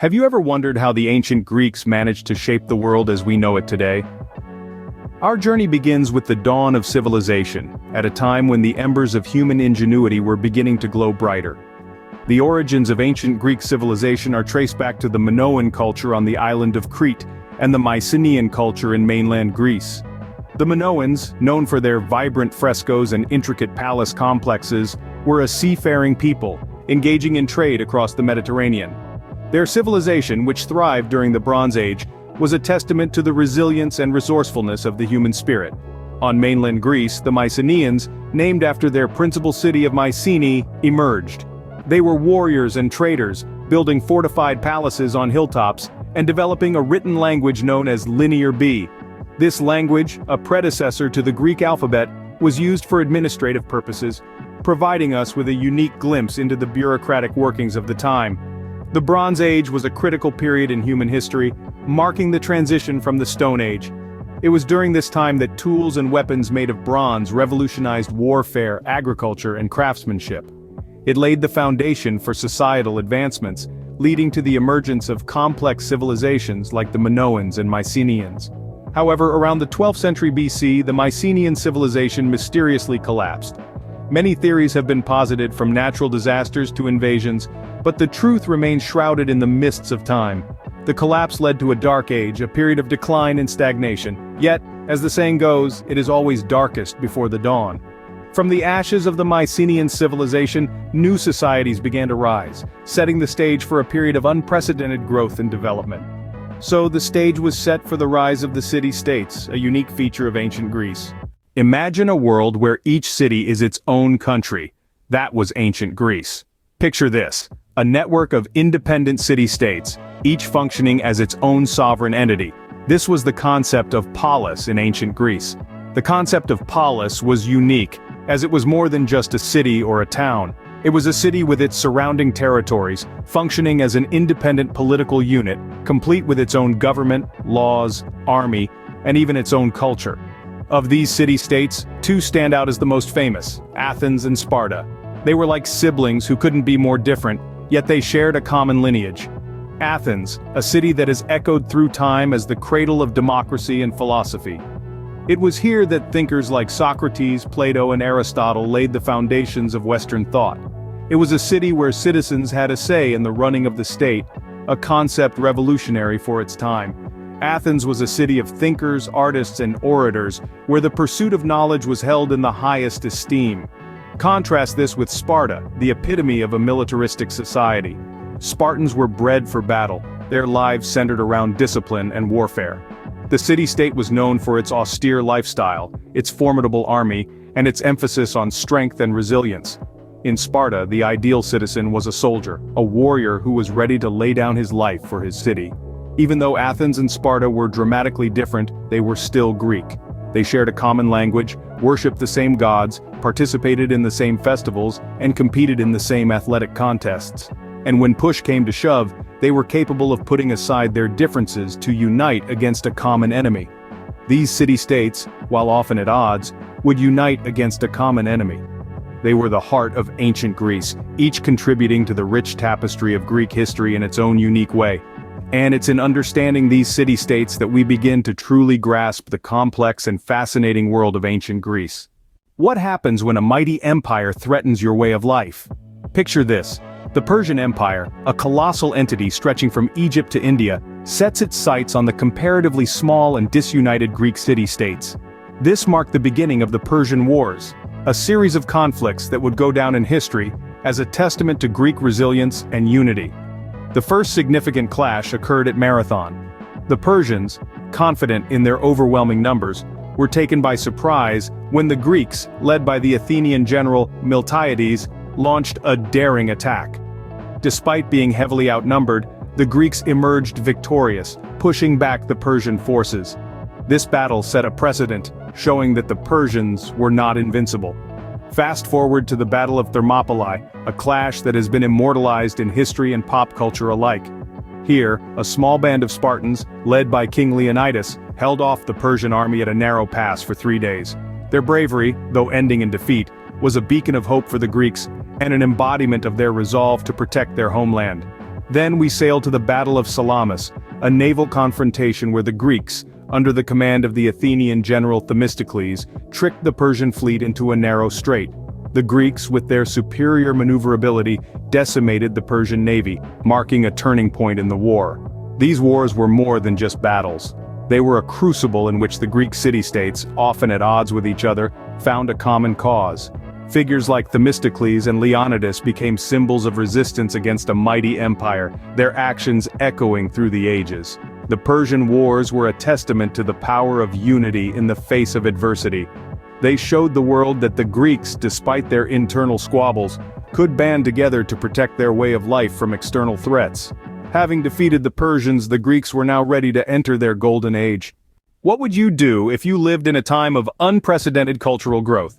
Have you ever wondered how the ancient Greeks managed to shape the world as we know it today? Our journey begins with the dawn of civilization, at a time when the embers of human ingenuity were beginning to glow brighter. The origins of ancient Greek civilization are traced back to the Minoan culture on the island of Crete, and the Mycenaean culture in mainland Greece. The Minoans, known for their vibrant frescoes and intricate palace complexes, were a seafaring people, engaging in trade across the Mediterranean. Their civilization, which thrived during the Bronze Age, was a testament to the resilience and resourcefulness of the human spirit. On mainland Greece, the Mycenaeans, named after their principal city of Mycenae, emerged. They were warriors and traders, building fortified palaces on hilltops, and developing a written language known as Linear B. This language, a predecessor to the Greek alphabet, was used for administrative purposes, providing us with a unique glimpse into the bureaucratic workings of the time. The Bronze Age was a critical period in human history, marking the transition from the Stone Age. It was during this time that tools and weapons made of bronze revolutionized warfare, agriculture, and craftsmanship. It laid the foundation for societal advancements, leading to the emergence of complex civilizations like the Minoans and Mycenaeans. However, around the 12th century BC, the Mycenaean civilization mysteriously collapsed. Many theories have been posited, from natural disasters to invasions, but the truth remains shrouded in the mists of time. The collapse led to a dark age, a period of decline and stagnation. Yet, as the saying goes, it is always darkest before the dawn. From the ashes of the Mycenaean civilization, new societies began to rise, setting the stage for a period of unprecedented growth and development. So the stage was set for the rise of the city-states, a unique feature of ancient Greece. Imagine a world where each city is its own country. That was ancient Greece. Picture this: a network of independent city-states, each functioning as its own sovereign entity. This was the concept of polis in ancient Greece. The concept of polis was unique, as it was more than just a city or a town. It was a city with its surrounding territories, functioning as an independent political unit, complete with its own government, laws, army, and even its own culture. Of these city-states, two stand out as the most famous: Athens and Sparta. They were like siblings who couldn't be more different, yet they shared a common lineage. Athens, a city that has echoed through time as the cradle of democracy and philosophy. It was here that thinkers like Socrates, Plato, and Aristotle laid the foundations of Western thought. It was a city where citizens had a say in the running of the state, a concept revolutionary for its time. Athens was a city of thinkers, artists, and orators, where the pursuit of knowledge was held in the highest esteem. Contrast this with Sparta, the epitome of a militaristic society. Spartans were bred for battle, their lives centered around discipline and warfare. The city-state was known for its austere lifestyle, its formidable army, and its emphasis on strength and resilience. In Sparta, the ideal citizen was a soldier, a warrior who was ready to lay down his life for his city. Even though Athens and Sparta were dramatically different, they were still Greek. They shared a common language, worshipped the same gods, participated in the same festivals, and competed in the same athletic contests. And when push came to shove, they were capable of putting aside their differences to unite against a common enemy. These city-states, while often at odds, would unite against a common enemy. They were the heart of ancient Greece, each contributing to the rich tapestry of Greek history in its own unique way. And it's in understanding these city-states that we begin to truly grasp the complex and fascinating world of ancient Greece. What happens when a mighty empire threatens your way of life? Picture this: the Persian Empire, a colossal entity stretching from Egypt to India, sets its sights on the comparatively small and disunited Greek city-states. This marked the beginning of the Persian Wars, a series of conflicts that would go down in history as a testament to Greek resilience and unity. The first significant clash occurred at Marathon. The Persians, confident in their overwhelming numbers, were taken by surprise when the Greeks, led by the Athenian general Miltiades, launched a daring attack. Despite being heavily outnumbered, the Greeks emerged victorious, pushing back the Persian forces. This battle set a precedent, showing that the Persians were not invincible. Fast forward to the Battle of Thermopylae, a clash that has been immortalized in history and pop culture alike. Here, a small band of Spartans, led by King Leonidas, held off the Persian army at a narrow pass for 3 days. Their bravery, though ending in defeat, was a beacon of hope for the Greeks, and an embodiment of their resolve to protect their homeland. Then we sail to the Battle of Salamis, a naval confrontation where the Greeks, under the command of the Athenian general Themistocles, tricked the Persian fleet into a narrow strait. The Greeks, with their superior maneuverability, decimated the Persian navy, marking a turning point in the war. These wars were more than just battles. They were a crucible in which the Greek city-states, often at odds with each other, found a common cause. Figures like Themistocles and Leonidas became symbols of resistance against a mighty empire, their actions echoing through the ages. The Persian Wars were a testament to the power of unity in the face of adversity. They showed the world that the Greeks, despite their internal squabbles, could band together to protect their way of life from external threats. Having defeated the Persians, the Greeks were now ready to enter their golden age. What would you do if you lived in a time of unprecedented cultural growth?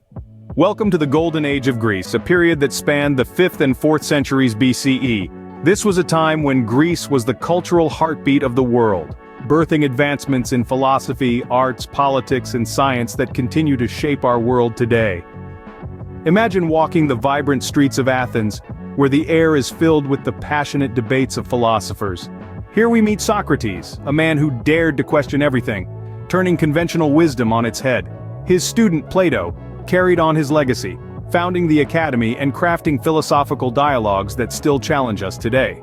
Welcome to the Golden Age of Greece, a period that spanned the 5th and 4th centuries BCE. This was a time when Greece was the cultural heartbeat of the world, birthing advancements in philosophy, arts, politics, and science that continue to shape our world today. Imagine walking the vibrant streets of Athens, where the air is filled with the passionate debates of philosophers. Here we meet Socrates, a man who dared to question everything, turning conventional wisdom on its head. His student Plato carried on his legacy, founding the academy and crafting philosophical dialogues that still challenge us today.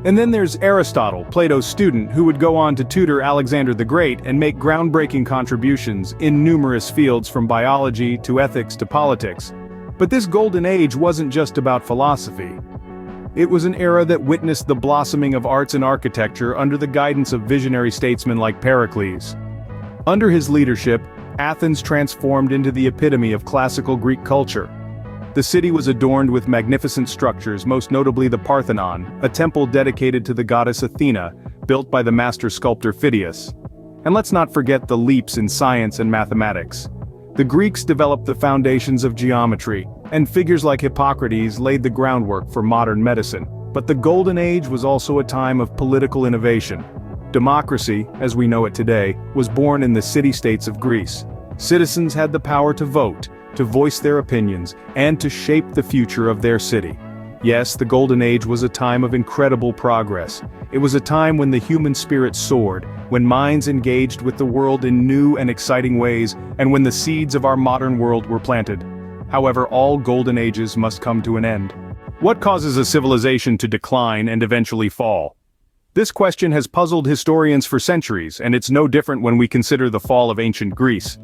And then there's Aristotle, Plato's student, who would go on to tutor Alexander the Great and make groundbreaking contributions in numerous fields from biology to ethics to politics. But this golden age wasn't just about philosophy. It was an era that witnessed the blossoming of arts and architecture under the guidance of visionary statesmen like Pericles. Under his leadership, Athens transformed into the epitome of classical Greek culture. The city was adorned with magnificent structures, most notably the Parthenon, a temple dedicated to the goddess Athena, built by the master sculptor Phidias. And let's not forget the leaps in science and mathematics. The Greeks developed the foundations of geometry, and figures like Hippocrates laid the groundwork for modern medicine. But the Golden Age was also a time of political innovation. Democracy, as we know it today, was born in the city-states of Greece. Citizens had the power to vote, to voice their opinions, and to shape the future of their city. Yes, the Golden Age was a time of incredible progress. It was a time when the human spirit soared, when minds engaged with the world in new and exciting ways, and when the seeds of our modern world were planted. However, all Golden Ages must come to an end. What causes a civilization to decline and eventually fall? This question has puzzled historians for centuries, and it's no different when we consider the fall of ancient Greece.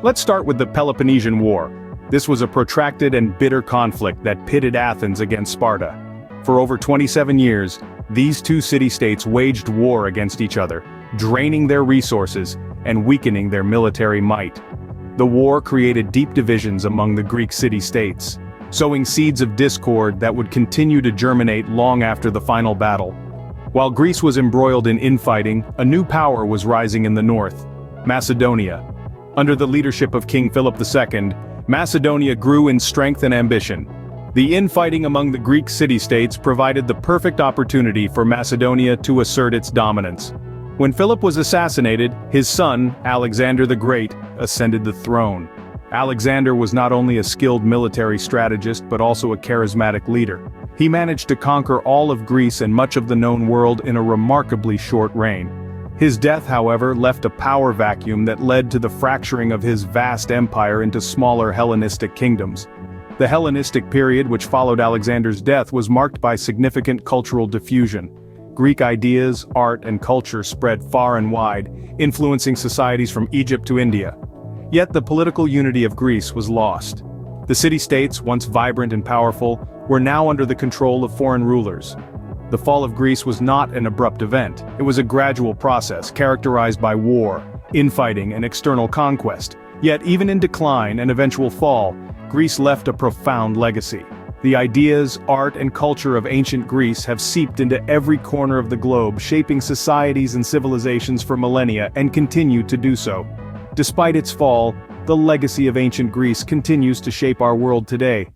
Let's start with the Peloponnesian War. This was a protracted and bitter conflict that pitted Athens against Sparta. For over 27 years, these two city-states waged war against each other, draining their resources and weakening their military might. The war created deep divisions among the Greek city-states, sowing seeds of discord that would continue to germinate long after the final battle. While Greece was embroiled in infighting, a new power was rising in the north: Macedonia. Under the leadership of King Philip II, Macedonia grew in strength and ambition. The infighting among the Greek city-states provided the perfect opportunity for Macedonia to assert its dominance. When Philip was assassinated, his son, Alexander the Great, ascended the throne. Alexander was not only a skilled military strategist but also a charismatic leader. He managed to conquer all of Greece and much of the known world in a remarkably short reign. His death, however, left a power vacuum that led to the fracturing of his vast empire into smaller Hellenistic kingdoms. The Hellenistic period which followed Alexander's death was marked by significant cultural diffusion. Greek ideas, art, and culture spread far and wide, influencing societies from Egypt to India. Yet the political unity of Greece was lost. The city-states, once vibrant and powerful, were now under the control of foreign rulers. The fall of Greece was not an abrupt event. It was a gradual process characterized by war, infighting, and external conquest. Yet even in decline and eventual fall, Greece left a profound legacy. The ideas, art, and culture of ancient Greece have seeped into every corner of the globe, shaping societies and civilizations for millennia and continue to do so. Despite its fall, the legacy of ancient Greece continues to shape our world today.